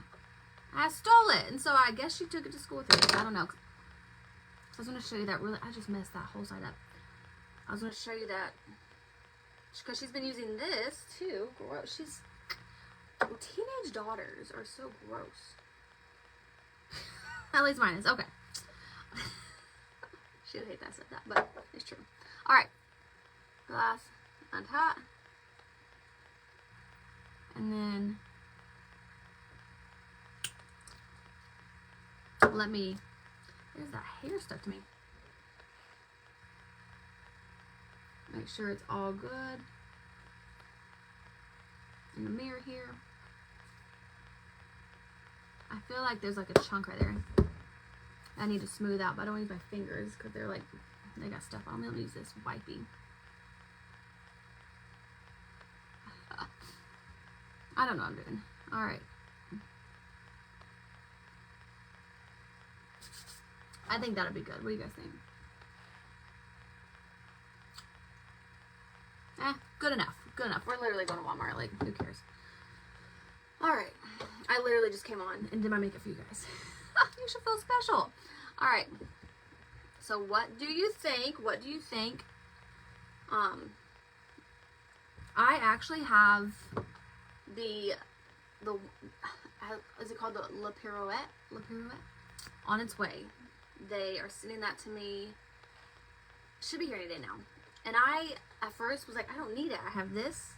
I stole it, and so I guess she took it to school with her. I don't know. So I was going to show you that really, I just messed that whole side up. I was going to show you that, because she's been using this too. Gross. Teenage daughters are so gross. At least mine is. Okay. She'll hate that I said that, but it's true. Alright. Glass on top. And then there's that hair stuck to me. Make sure it's all good. In the mirror here. I feel like there's like a chunk right there I need to smooth out, but I don't use my fingers because they got stuff on them. Let me use this wipey. I don't know what I'm doing. Alright. I think that'll be good. What do you guys think? Good enough. Good enough. We're literally going to Walmart. Like, who cares? Alright. I literally just came on and did my makeup for you guys. You should feel special. Alright. So what do you think? What do you think? I actually have the is it called the La Pirouette? La Pirouette? On its way. They are sending that to me. Should be here any day now. And I, at first, was like, I don't need it. I have this.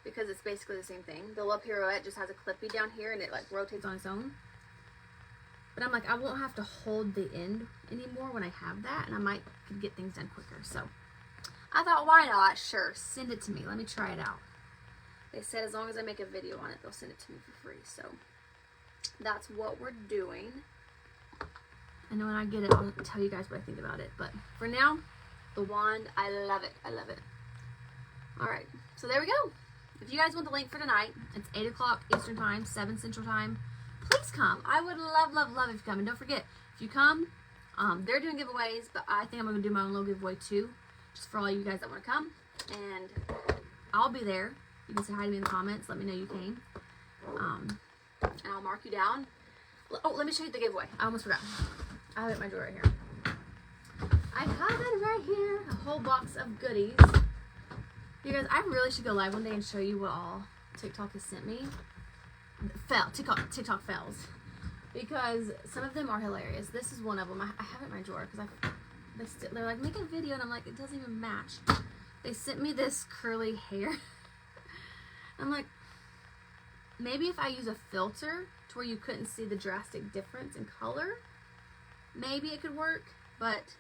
Because it's basically the same thing. The La Pirouette just has a clippy down here and it like rotates on its own. But I'm like, I won't have to hold the end anymore when I have that. And I might could get things done quicker. So I thought, why not? Sure, send it to me. Let me try it out. They said as long as I make a video on it, they'll send it to me for free. So that's what we're doing. And then when I get it, I'll tell you guys what I think about it. But for now, the wand, I love it. I love it. All right, so there we go. If you guys want the link for tonight, it's 8 o'clock Eastern Time, 7 Central Time. Please come. I would love, love, love if you come. And don't forget, if you come, they're doing giveaways, but I think I'm going to do my own little giveaway too, just for all you guys that want to come. And I'll be there. You can say hi to me in the comments. Let me know you came. And I'll mark you down. Oh, let me show you the giveaway. I almost forgot. I have it in my drawer right here. I have it right here. A whole box of goodies. You guys, I really should go live one day and show you what all TikTok has sent me. TikTok fails. Because some of them are hilarious. This is one of them. I have it in my drawer because they're like, make a video, and I'm like, it doesn't even match. They sent me this curly hair. I'm like, maybe if I use a filter to where you couldn't see the drastic difference in color, maybe it could work, but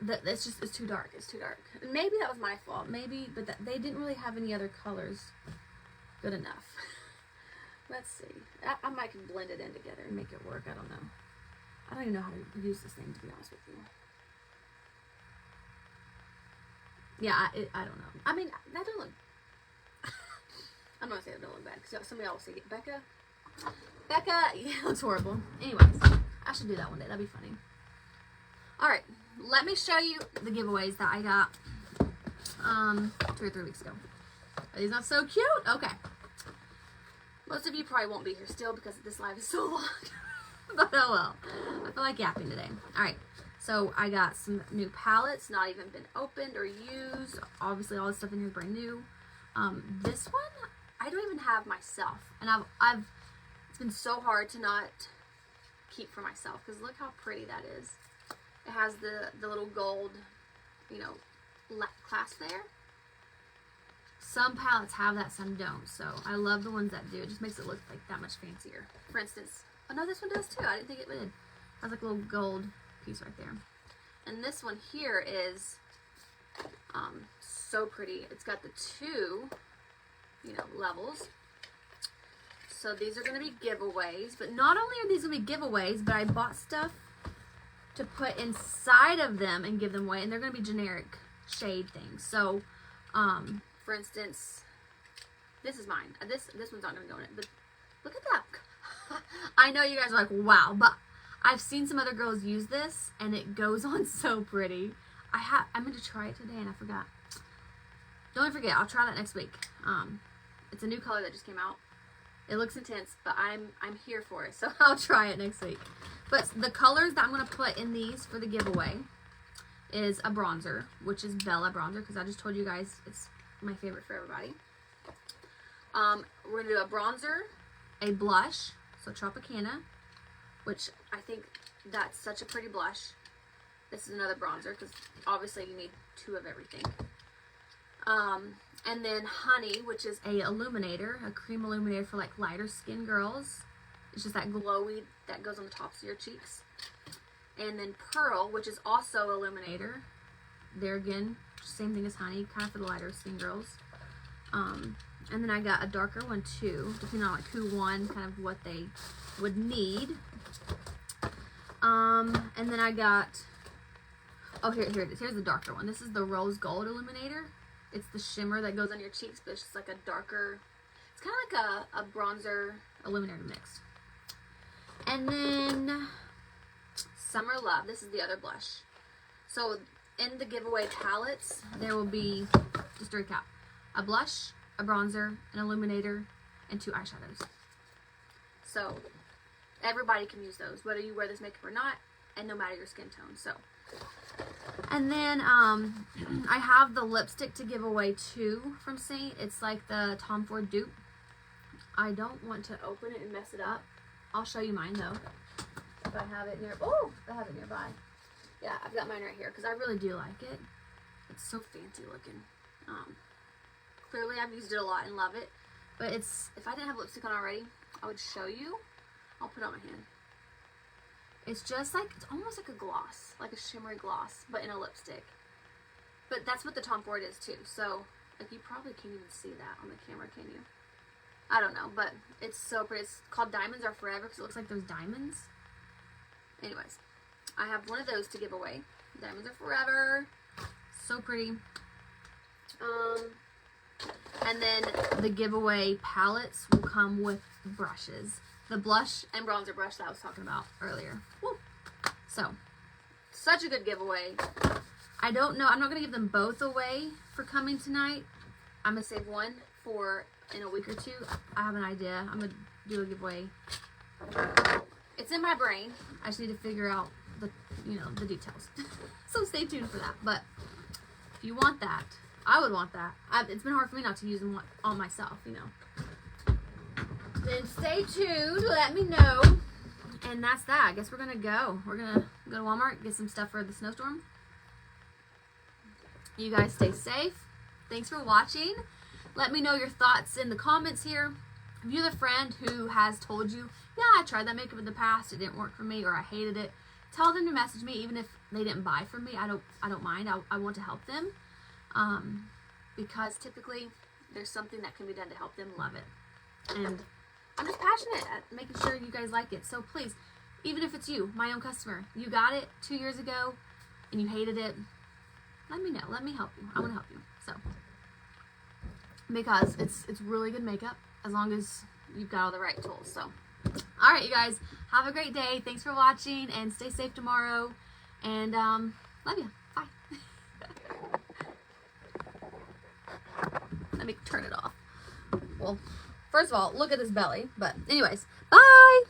it's too dark. It's too dark. And maybe that was my fault. Maybe, but they didn't really have any other colors good enough. Let's see. I might can blend it in together and make it work. I don't know. I don't even know how to use this thing, to be honest with you. Yeah, I don't know. I mean, that don't look... I'm not going to say it don't look bad, because somebody else will say, Becca, yeah, it looks horrible. Anyways, I should do that one day. That'd be funny. Alright, let me show you the giveaways that I got 2 or 3 weeks ago. Are these not so cute? Okay. Most of you probably won't be here still because this live is so long. But oh well. I feel like yapping today. Alright, so I got some new palettes, not even been opened or used. Obviously all this stuff in here is brand new. This one, I don't even have myself. And it's been so hard to not keep for myself because look how pretty that is. It has the little gold, you know, clasp there. Some palettes have that, some don't. So I love the ones that do. It just makes it look like that much fancier. For instance, oh no, this one does too. I didn't think it would. It has like a little gold piece right there. And this one here is so pretty. It's got the 2, you know, levels. So these are going to be giveaways. But not only are these going to be giveaways, but I bought stuff to put inside of them and give them away. And they're going to be generic shade things. So, for instance, this is mine. This one's not going to go in it. But look at that. I know you guys are like, wow. But I've seen some other girls use this. And it goes on so pretty. I meant to try it today and I forgot. Don't forget, I'll try that next week. It's a new color that just came out. It looks intense, but I'm here for it, so I'll try it next week. But the colors that I'm going to put in these for the giveaway is a bronzer, which is Bella bronzer, because I just told you guys it's my favorite for everybody. We're going to do a bronzer, a blush, so Tropicana, which I think that's such a pretty blush. This is another bronzer, because obviously you need 2 of everything. And then Honey, which is a illuminator, a cream illuminator for like lighter skin girls. It's just that glowy that goes on the tops of your cheeks. And then Pearl, which is also illuminator. There again, same thing as Honey, kind of for the lighter skin girls. And then I got a darker one too, depending on like who won, kind of what they would need. And then I got, oh here it is. Here's the darker one. This is the Rose Gold Illuminator. It's the shimmer that goes on your cheeks, but it's just like a darker, it's kind of like a bronzer illuminator mix. And then Summer Love. This is the other blush. So in the giveaway palettes, there will be, just to recap, a blush, a bronzer, an illuminator, and 2 eyeshadows. So everybody can use those, whether you wear this makeup or not, and no matter your skin tone. So. And then I have the lipstick to give away too from Seint. It's like the Tom Ford dupe. I don't want to open it and mess it up. I'll show you mine though. If I have it near, oh, I have it nearby. Yeah, I've got mine right here because I really do like it. It's so fancy looking. Clearly I've used it a lot and love it. But it's, if I didn't have lipstick on already, I would show you. I'll put it on my hand. It's just like, it's almost like a gloss, like a shimmery gloss, but in a lipstick. But that's what the Tom Ford is too. So, like, you probably can't even see that on the camera, can you? I don't know, but it's so pretty. It's called Diamonds Are Forever because it looks like those diamonds. Anyways, I have one of those to give away. Diamonds Are Forever. So pretty. And then the giveaway palettes will come with brushes. The blush and bronzer brush that I was talking about earlier. Woo. So, such a good giveaway. I don't know. I'm not going to give them both away for coming tonight. I'm going to save one for in a week or two. I have an idea. I'm going to do a giveaway. It's in my brain. I just need to figure out the details. So stay tuned for that. But if you want that, I would want that. It's been hard for me not to use them on myself, Then stay tuned. Let me know. And that's that. I guess we're going to go. We're going to go to Walmart, get some stuff for the snowstorm. You guys stay safe. Thanks for watching. Let me know your thoughts in the comments here. If you're the friend who has told you, yeah, I tried that makeup in the past, it didn't work for me, or I hated it, tell them to message me, even if they didn't buy from me. I don't mind. I want to help them. Because typically there's something that can be done to help them love it. And I'm just passionate at making sure you guys like it. So please, even if it's you, my own customer, you got it 2 years ago and you hated it, let me know. Let me help you. I want to help you. So, because it's really good makeup as long as you've got all the right tools. So, all right, you guys, have a great day. Thanks for watching and stay safe tomorrow. And love you. Bye. Let me turn it off. Well, first of all, look at this belly. But anyways, bye.